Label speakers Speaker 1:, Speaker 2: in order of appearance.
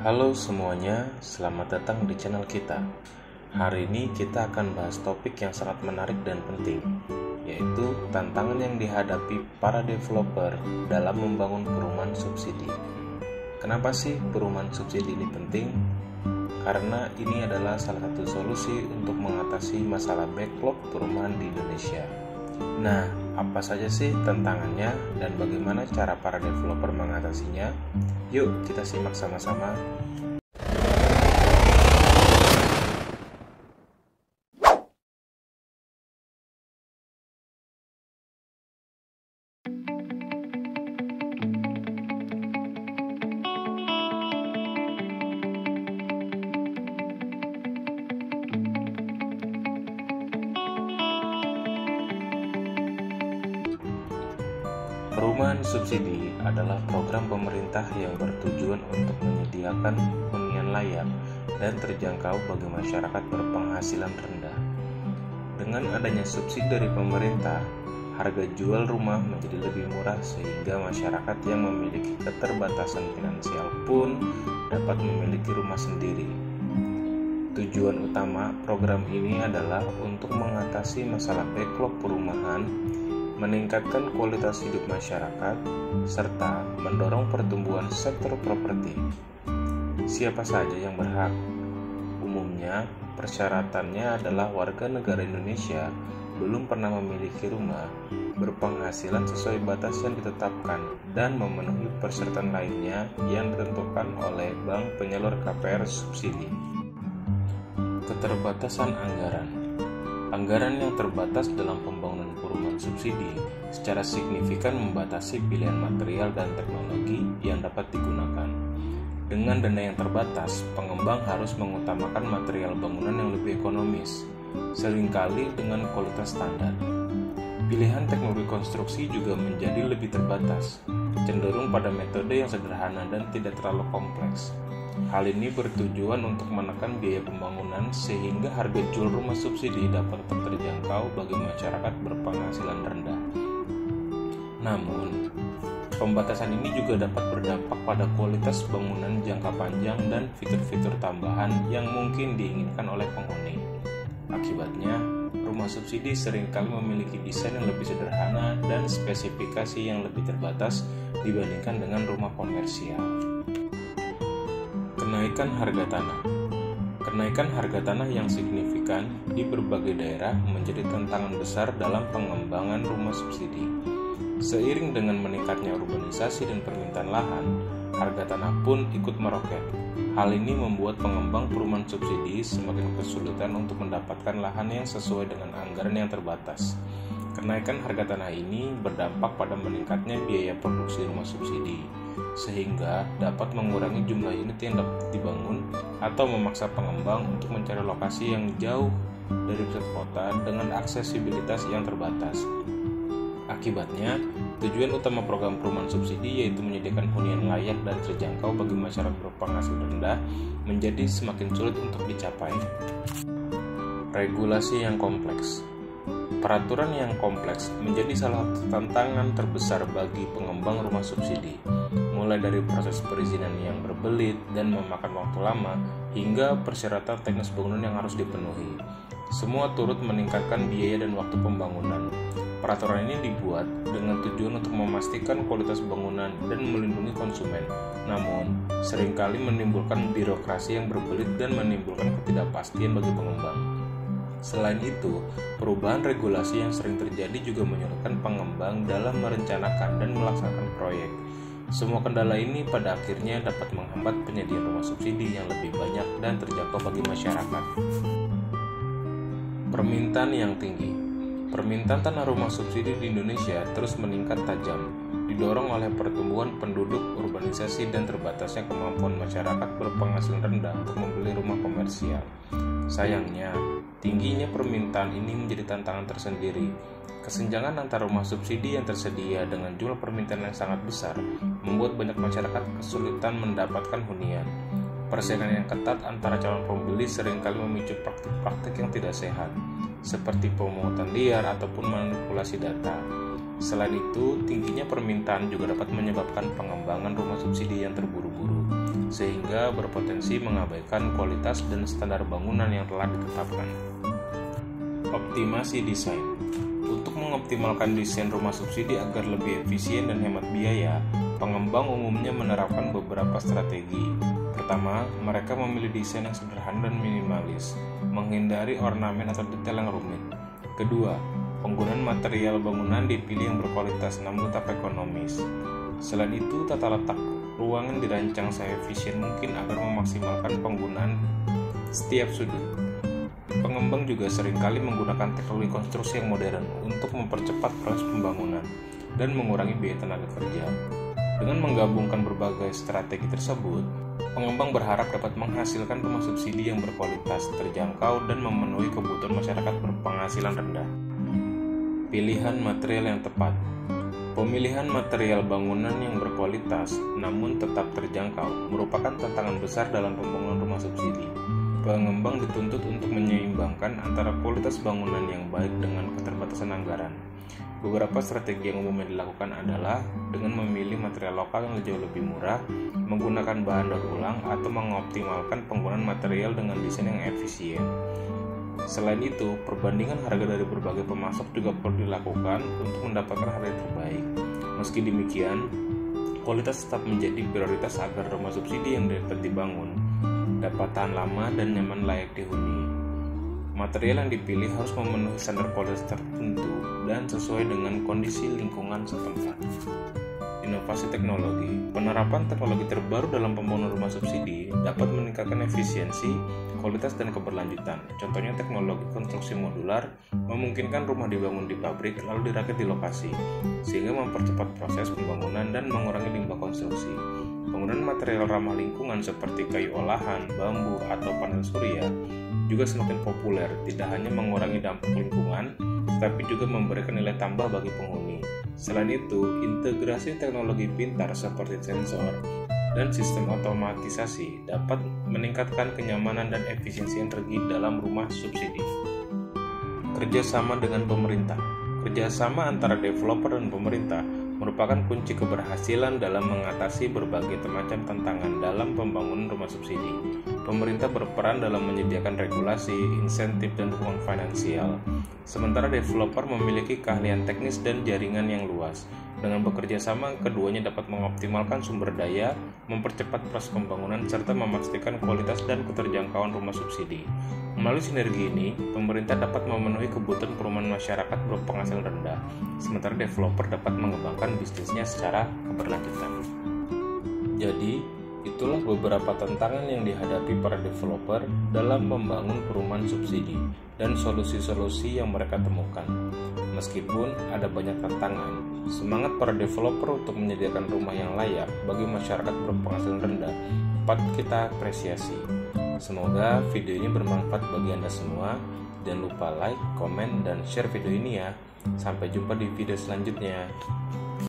Speaker 1: Halo semuanya, selamat datang di channel kita. Hari ini kita akan bahas topik yang sangat menarik dan penting, yaitu tantangan yang dihadapi para developer dalam membangun perumahan subsidi. Kenapa sih perumahan subsidi ini penting? Karena ini adalah salah satu solusi untuk mengatasi masalah backlog perumahan di Indonesia. Nah, apa saja sih tantangannya dan bagaimana cara para developer mengatasinya? Yuk kita simak sama-sama. Perumahan subsidi adalah program pemerintah yang bertujuan untuk menyediakan hunian layak dan terjangkau bagi masyarakat berpenghasilan rendah. Dengan adanya subsidi dari pemerintah, harga jual rumah menjadi lebih murah sehingga masyarakat yang memiliki keterbatasan finansial pun dapat memiliki rumah sendiri. Tujuan utama program ini adalah untuk mengatasi masalah backlog perumahan, meningkatkan kualitas hidup masyarakat, serta mendorong pertumbuhan sektor properti. Siapa saja yang berhak? Umumnya, persyaratannya adalah warga negara Indonesia belum pernah memiliki rumah, berpenghasilan sesuai batas yang ditetapkan, dan memenuhi persyaratan lainnya yang ditentukan oleh bank penyalur KPR subsidi. Keterbatasan anggaran. Anggaran yang terbatas dalam pembangunan perumahan subsidi secara signifikan membatasi pilihan material dan teknologi yang dapat digunakan. Dengan dana yang terbatas, pengembang harus mengutamakan material bangunan yang lebih ekonomis, seringkali dengan kualitas standar. Pilihan teknologi konstruksi juga menjadi lebih terbatas, cenderung pada metode yang sederhana dan tidak terlalu kompleks. Hal ini bertujuan untuk menekan biaya pembangunan sehingga harga jual rumah subsidi dapat tetap terjangkau bagi masyarakat berpenghasilan rendah. Namun, pembatasan ini juga dapat berdampak pada kualitas bangunan jangka panjang dan fitur-fitur tambahan yang mungkin diinginkan oleh penghuni. Akibatnya, rumah subsidi seringkali memiliki desain yang lebih sederhana dan spesifikasi yang lebih terbatas dibandingkan dengan rumah komersial. Kenaikan harga tanah. Kenaikan harga tanah yang signifikan di berbagai daerah menjadi tantangan besar dalam pengembangan rumah subsidi. Seiring dengan meningkatnya urbanisasi dan permintaan lahan, harga tanah pun ikut meroket. Hal ini membuat pengembang perumahan subsidi semakin kesulitan untuk mendapatkan lahan yang sesuai dengan anggaran yang terbatas. Kenaikan harga tanah ini berdampak pada meningkatnya biaya produksi rumah subsidi, sehingga dapat mengurangi jumlah unit yang dapat dibangun atau memaksa pengembang untuk mencari lokasi yang jauh dari pusat kota dengan aksesibilitas yang terbatas. Akibatnya, tujuan utama program perumahan subsidi yaitu menyediakan hunian layak dan terjangkau bagi masyarakat berpenghasilan rendah menjadi semakin sulit untuk dicapai. Regulasi yang kompleks. Peraturan yang kompleks menjadi salah satu tantangan terbesar bagi pengembang rumah subsidi, mulai dari proses perizinan yang berbelit dan memakan waktu lama, hingga persyaratan teknis bangunan yang harus dipenuhi. Semua turut meningkatkan biaya dan waktu pembangunan. Peraturan ini dibuat dengan tujuan untuk memastikan kualitas bangunan dan melindungi konsumen, namun seringkali menimbulkan birokrasi yang berbelit dan menimbulkan ketidakpastian bagi pengembang. Selain itu, perubahan regulasi yang sering terjadi juga menyulitkan pengembang dalam merencanakan dan melaksanakan proyek. Semua kendala ini pada akhirnya dapat menghambat penyediaan rumah subsidi yang lebih banyak dan terjangkau bagi masyarakat. Permintaan yang tinggi. Permintaan tanah rumah subsidi di Indonesia terus meningkat tajam, didorong oleh pertumbuhan penduduk, urbanisasi, dan terbatasnya kemampuan masyarakat berpenghasilan rendah untuk membeli rumah komersial. Sayangnya, tingginya permintaan ini menjadi tantangan tersendiri. Kesenjangan antara rumah subsidi yang tersedia dengan jumlah permintaan yang sangat besar membuat banyak masyarakat kesulitan mendapatkan hunian. Persaingan yang ketat antara calon pembeli seringkali memicu praktik-praktik yang tidak sehat, seperti pemungutan liar ataupun manipulasi data. Selain itu, tingginya permintaan juga dapat menyebabkan pengembangan rumah subsidi yang terburu-buru, sehingga berpotensi mengabaikan kualitas dan standar bangunan yang telah ditetapkan. Optimasi desain. Untuk mengoptimalkan desain rumah subsidi agar lebih efisien dan hemat biaya, pengembang umumnya menerapkan beberapa strategi. Pertama, mereka memilih desain yang sederhana dan minimalis, menghindari ornamen atau detail yang rumit. Kedua, penggunaan material bangunan dipilih yang berkualitas namun tetap ekonomis. Selain itu, tata letak ruangan dirancang seefisien mungkin agar memaksimalkan penggunaan setiap sudut. Pengembang juga seringkali menggunakan teknologi konstruksi yang modern untuk mempercepat proses pembangunan dan mengurangi biaya tenaga kerja. Dengan menggabungkan berbagai strategi tersebut, pengembang berharap dapat menghasilkan rumah subsidi yang berkualitas, terjangkau, dan memenuhi kebutuhan masyarakat berpenghasilan rendah. Pilihan material yang tepat. Pemilihan material bangunan yang berkualitas namun tetap terjangkau merupakan tantangan besar dalam pembangunan rumah subsidi. Pengembang dituntut untuk menyeimbangkan antara kualitas bangunan yang baik dengan keterbatasan anggaran. Beberapa strategi yang umumnya dilakukan adalah dengan memilih material lokal yang jauh lebih murah, menggunakan bahan daur ulang, atau mengoptimalkan penggunaan material dengan desain yang efisien. Selain itu, perbandingan harga dari berbagai pemasok juga perlu dilakukan untuk mendapatkan harga yang terbaik. Meski demikian, kualitas tetap menjadi prioritas agar rumah subsidi yang dapat dibangun dapat tahan lama dan nyaman layak dihuni. Material yang dipilih harus memenuhi standar kualitas tertentu dan sesuai dengan kondisi lingkungan setempat. Inovasi teknologi. Penerapan teknologi terbaru dalam pembangunan rumah subsidi dapat meningkatkan efisiensi, kualitas, dan keberlanjutan. Contohnya teknologi konstruksi modular memungkinkan rumah dibangun di pabrik lalu dirakit di lokasi, sehingga mempercepat proses pembangunan dan mengurangi limbah konstruksi. Penggunaan material ramah lingkungan seperti kayu olahan, bambu, atau panel surya juga semakin populer, tidak hanya mengurangi dampak lingkungan, tetapi juga memberikan nilai tambah bagi penghuni. Selain itu, integrasi teknologi pintar seperti sensor dan sistem otomatisasi dapat meningkatkan kenyamanan dan efisiensi energi dalam rumah subsidi. Kerjasama dengan pemerintah. Kerjasama antara developer dan pemerintah merupakan kunci keberhasilan dalam mengatasi berbagai macam tantangan dalam pembangunan rumah subsidi. Pemerintah berperan dalam menyediakan regulasi, insentif, dan dukungan finansial. Sementara developer memiliki keahlian teknis dan jaringan yang luas. Dengan bekerja sama, keduanya dapat mengoptimalkan sumber daya, mempercepat proses pembangunan, serta memastikan kualitas dan keterjangkauan rumah subsidi. Melalui sinergi ini, pemerintah dapat memenuhi kebutuhan perumahan masyarakat berpenghasilan rendah, sementara developer dapat mengembangkan bisnisnya secara keberlanjutan. Jadi, itulah beberapa tantangan yang dihadapi para developer dalam membangun perumahan subsidi dan solusi-solusi yang mereka temukan. Meskipun ada banyak tantangan, semangat para developer untuk menyediakan rumah yang layak bagi masyarakat berpenghasilan rendah patut kita apresiasi. Semoga video ini bermanfaat bagi Anda semua. Jangan lupa like, komen, dan share video ini ya. Sampai jumpa di video selanjutnya.